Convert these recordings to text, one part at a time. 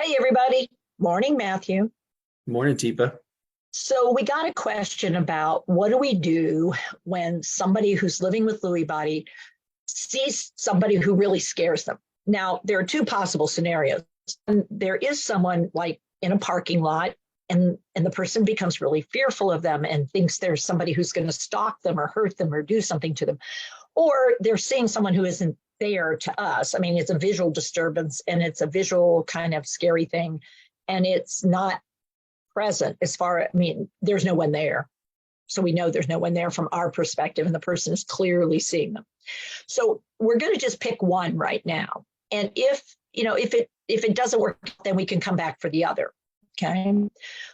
Hey, everybody. Morning, Matthew. Morning, Teepa. So, we got a question about what do we do when somebody who's living with Lewy body sees somebody who really scares them? Now, there are two possible scenarios. And there is someone like in a parking lot, and the person becomes really fearful of them and thinks there's somebody who's going to stalk them or hurt them or do something to them. Or they're seeing someone who isn't there to us. I mean, it's a visual disturbance and it's a visual kind of scary thing. And it's not present as far, I mean, there's no one there. So we know there's no one there from our perspective, and the person is clearly seeing them. So we're going to just pick one right now. And if it doesn't work, then we can come back for the other. Okay.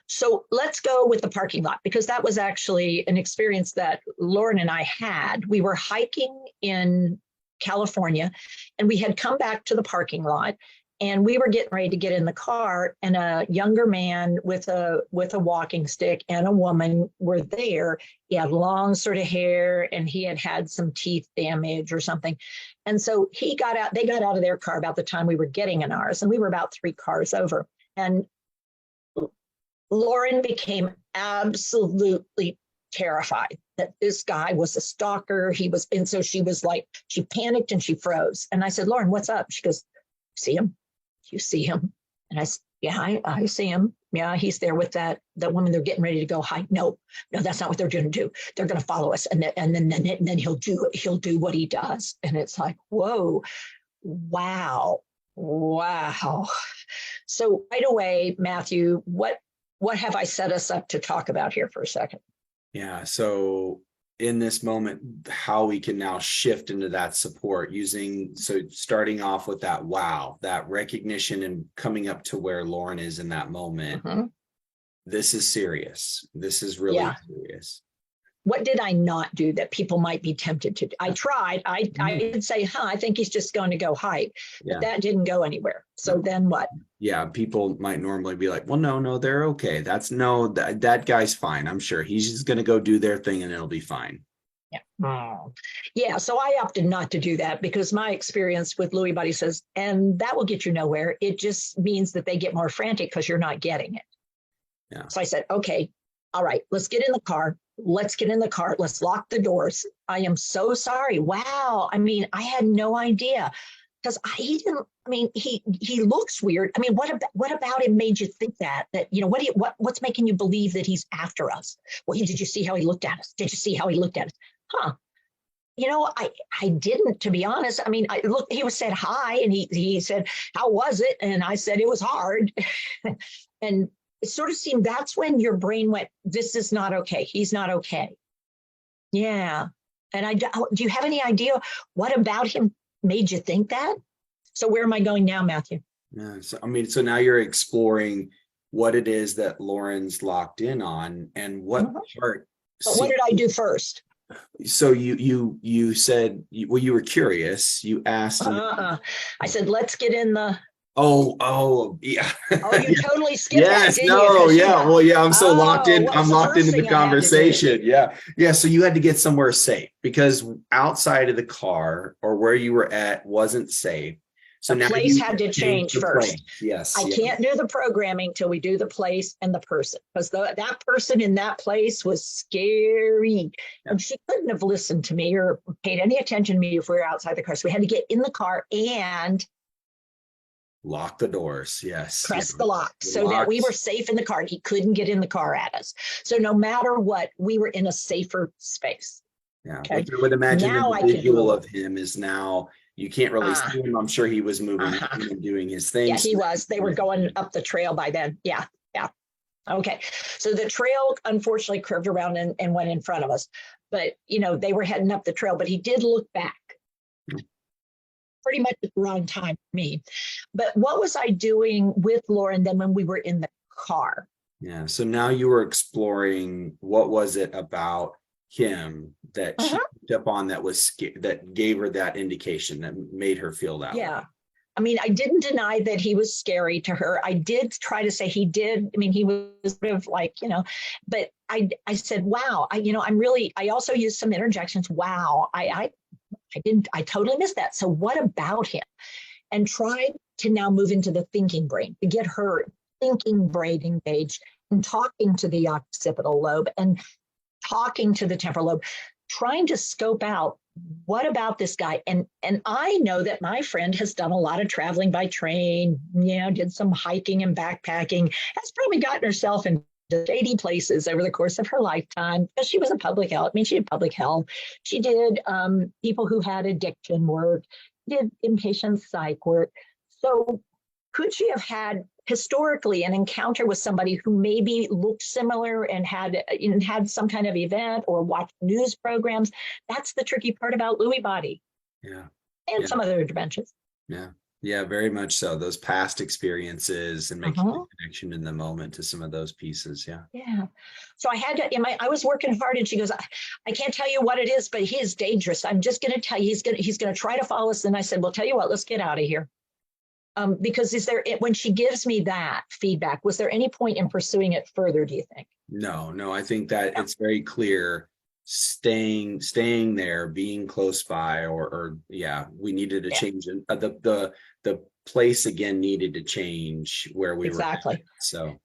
So let's go with the parking lot, because that was actually an experience that Lauren and I had. We were hiking in California and we had come back to the parking lot and we were getting ready to get in the car, and a younger man with a walking stick and a woman were there. He had long sort of hair and he had some teeth damage or something. And so they got out of their car about the time we were getting in ours, and we were about 3 cars over. And Lauren became absolutely terrified that this guy was a stalker. And so she was like, she panicked and she froze. And I said, Lauren, what's up? She goes, see him? You see him? And I said, yeah, I see him. Yeah, he's there with that woman. They're getting ready to go hike. No, that's not what they're going to do. They're going to follow us. And then he'll do what he does. And it's like, whoa, wow. So right away, Matthew, what have I set us up to talk about here for a second? Yeah. So in this moment, how we can now shift into that support starting off with that wow, that recognition and coming up to where Lauren is in that moment. Mm-hmm. This is serious. This is really serious. What did I not do that people might be tempted to do? I tried. I did say, I think he's just going to go hike, but that didn't go anywhere. So then what? Yeah, people might normally be like, well, no, they're okay. That guy's fine. I'm sure he's just going to go do their thing and it'll be fine. Yeah. Yeah. So I opted not to do that because my experience with Lewy body says, and that will get you nowhere. It just means that they get more frantic because you're not getting it. Yeah. So I said, okay, all right, let's get in the car. Let's lock the doors. I am so sorry. Wow. I mean, I had no idea because he looks weird. I mean, what about him made you think that, what's making you believe that he's after us? Well, did you see how he looked at us? Did you see how he looked at us? Huh. I didn't, to be honest. I mean, he said hi and he said, how was it? And I said, it was hard. And it sort of seemed that's when your brain went, this is not okay. He's not okay. Yeah. And do you have any idea what about him made you think that? So where am I going now, Matthew? Yeah. So now you're exploring what it is that Lauren's locked in on and what part. But what did I do first? So you said, you were curious. You asked. I said, let's get in the. Oh, yeah. Oh, you totally skipped yes, that, no, yeah. Well, yeah, I'm so locked in. I'm locked into the conversation. Yeah. Yeah. So you had to get somewhere safe because outside of the car or where you were at wasn't safe. So the now place had to change first. Place. Yes. I can't do the programming till we do the place and the person, because that person in that place was scary. Yeah. And she couldn't have listened to me or paid any attention to me if we were outside the car. So we had to get in the car and lock the doors. Yes. Press the lock so that we were safe in the car. He couldn't get in the car at us. So no matter what, we were in a safer space. Yeah. Okay. Which I would imagine the visual of him is now, you can't really see him. I'm sure he was moving and doing his thing. Yeah, he was. They were going up the trail by then. Yeah. Okay. So the trail unfortunately curved around and went in front of us. But, they were heading up the trail, but he did look back. Pretty much at the wrong time for me. But what was I doing with Lauren then when we were in the car? Yeah. So now you were exploring, what was it about him that she picked up on that gave her that indication that made her feel that way? I mean, I didn't deny that he was scary to her. I did try to say he did. I mean, he was sort of like, but I said, wow, I also used some interjections. Wow. I totally missed that. So what about him? And tried to now move into the thinking brain, to get her thinking brain engaged and talking to the occipital lobe and talking to the temporal lobe, trying to scope out what about this guy. And I know that my friend has done a lot of traveling by train, did some hiking and backpacking, has probably gotten herself into shady places over the course of her lifetime because she was in public health. I mean, she did public health. She did people who had addiction work, did inpatient psych work. So could she have had historically an encounter with somebody who maybe looked similar and had some kind of event or watched news programs? That's the tricky part about Lewy body. Yeah. And some other dementias. Yeah. Yeah, very much so. Those past experiences and making a connection in the moment to some of those pieces. Yeah. Yeah. So I had to, I was working hard, and she goes, I can't tell you what it is, but he is dangerous. I'm just going to tell you, he's going to try to follow us. And I said, well, tell you what, let's get out of here. Because when she gives me that feedback, was there any point in pursuing it further, do you think? No, I think that it's very clear staying there, being close by, or we needed to change the place again needed to change where we were at. So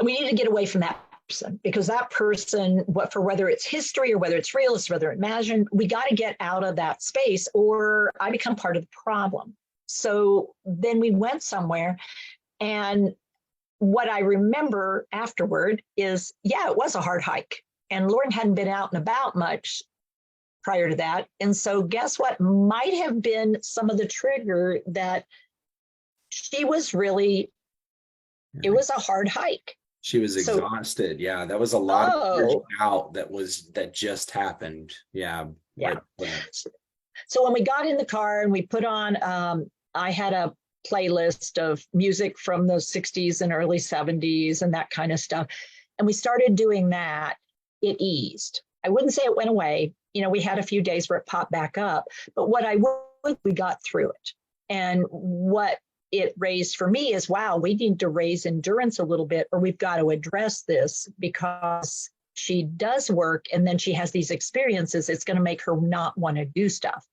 we need to get away from that person, because that person, whether it's history or whether it's realist, whether it's imagined, we got to get out of that space, or I become part of the problem. So then we went somewhere, and what I remember afterward is, it was a hard hike, and Lauren hadn't been out and about much prior to that. And so guess what might have been some of the trigger that she was really, it was a hard hike. She was exhausted. Yeah, that was a lot of out that just happened. Yeah. So when we got in the car and we put on, I had a playlist of music from the 60s and early 70s and that kind of stuff. And we started doing that. It eased. I wouldn't say it went away. We had a few days where it popped back up, but we got through it. And what it raised for me is, wow, we need to raise endurance a little bit, or we've got to address this, because she does work and then she has these experiences. It's going to make her not want to do stuff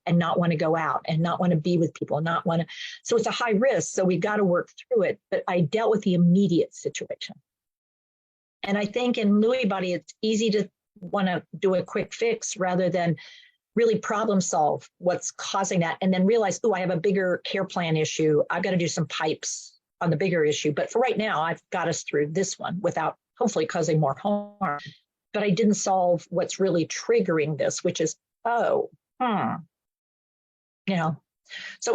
and not want to go out and not want to be with people and not want to. So it's a high risk. So we've got to work through it. But I dealt with the immediate situation. And I think in Lewy body, it's easy to want to do a quick fix rather than really problem solve what's causing that, and then realize, I have a bigger care plan issue. I've got to do some pipes on the bigger issue. But for right now, I've got us through this one without hopefully causing more harm. But I didn't solve what's really triggering this, which is, So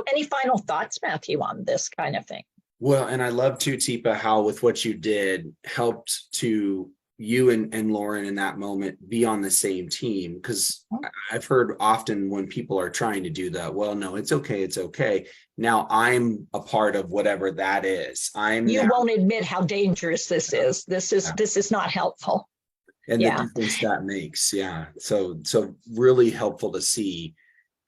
any final thoughts, Matthew, on this kind of thing? Well, and I love too, Teepa, how with what you did helped to you and Lauren in that moment be on the same team. Because I've heard often when people are trying to do that, well, no, it's okay. Now I'm a part of whatever that is. You won't admit how dangerous this is. This is not helpful. And the difference that makes. Yeah. So really helpful to see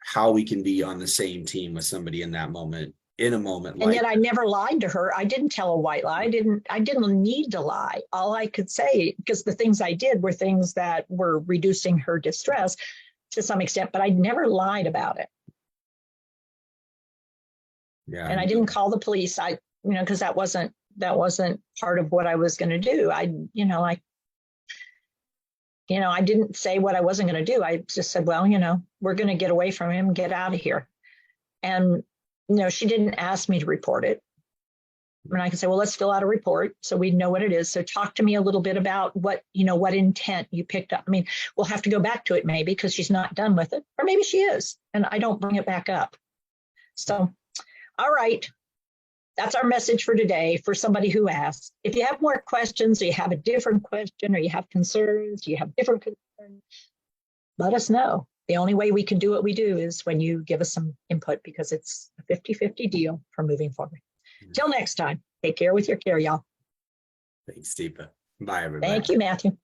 how we can be on the same team with somebody in that moment. And yet I never lied to her. I didn't tell a white lie. I didn't need to lie. All I could say, because the things I did were things that were reducing her distress to some extent, but I never lied about it. Yeah. And I didn't call the police. Because that wasn't part of what I was going to do. I didn't say what I wasn't going to do. I just said, well, we're going to get away from him, get out of here. And she didn't ask me to report it. And I can say, well, let's fill out a report so we know what it is. So talk to me a little bit about what intent you picked up. I mean, we'll have to go back to it maybe because she's not done with it, or maybe she is, and I don't bring it back up. So, all right. That's our message for today for somebody who asks. If you have more questions, or you have a different question, or you have concerns, you have different concerns, let us know. The only way we can do what we do is when you give us some input, because it's a 50-50 deal for moving forward. Till next time, take care with your care, y'all. Thanks, Teepa. Bye, everybody. Thank you, Matthew.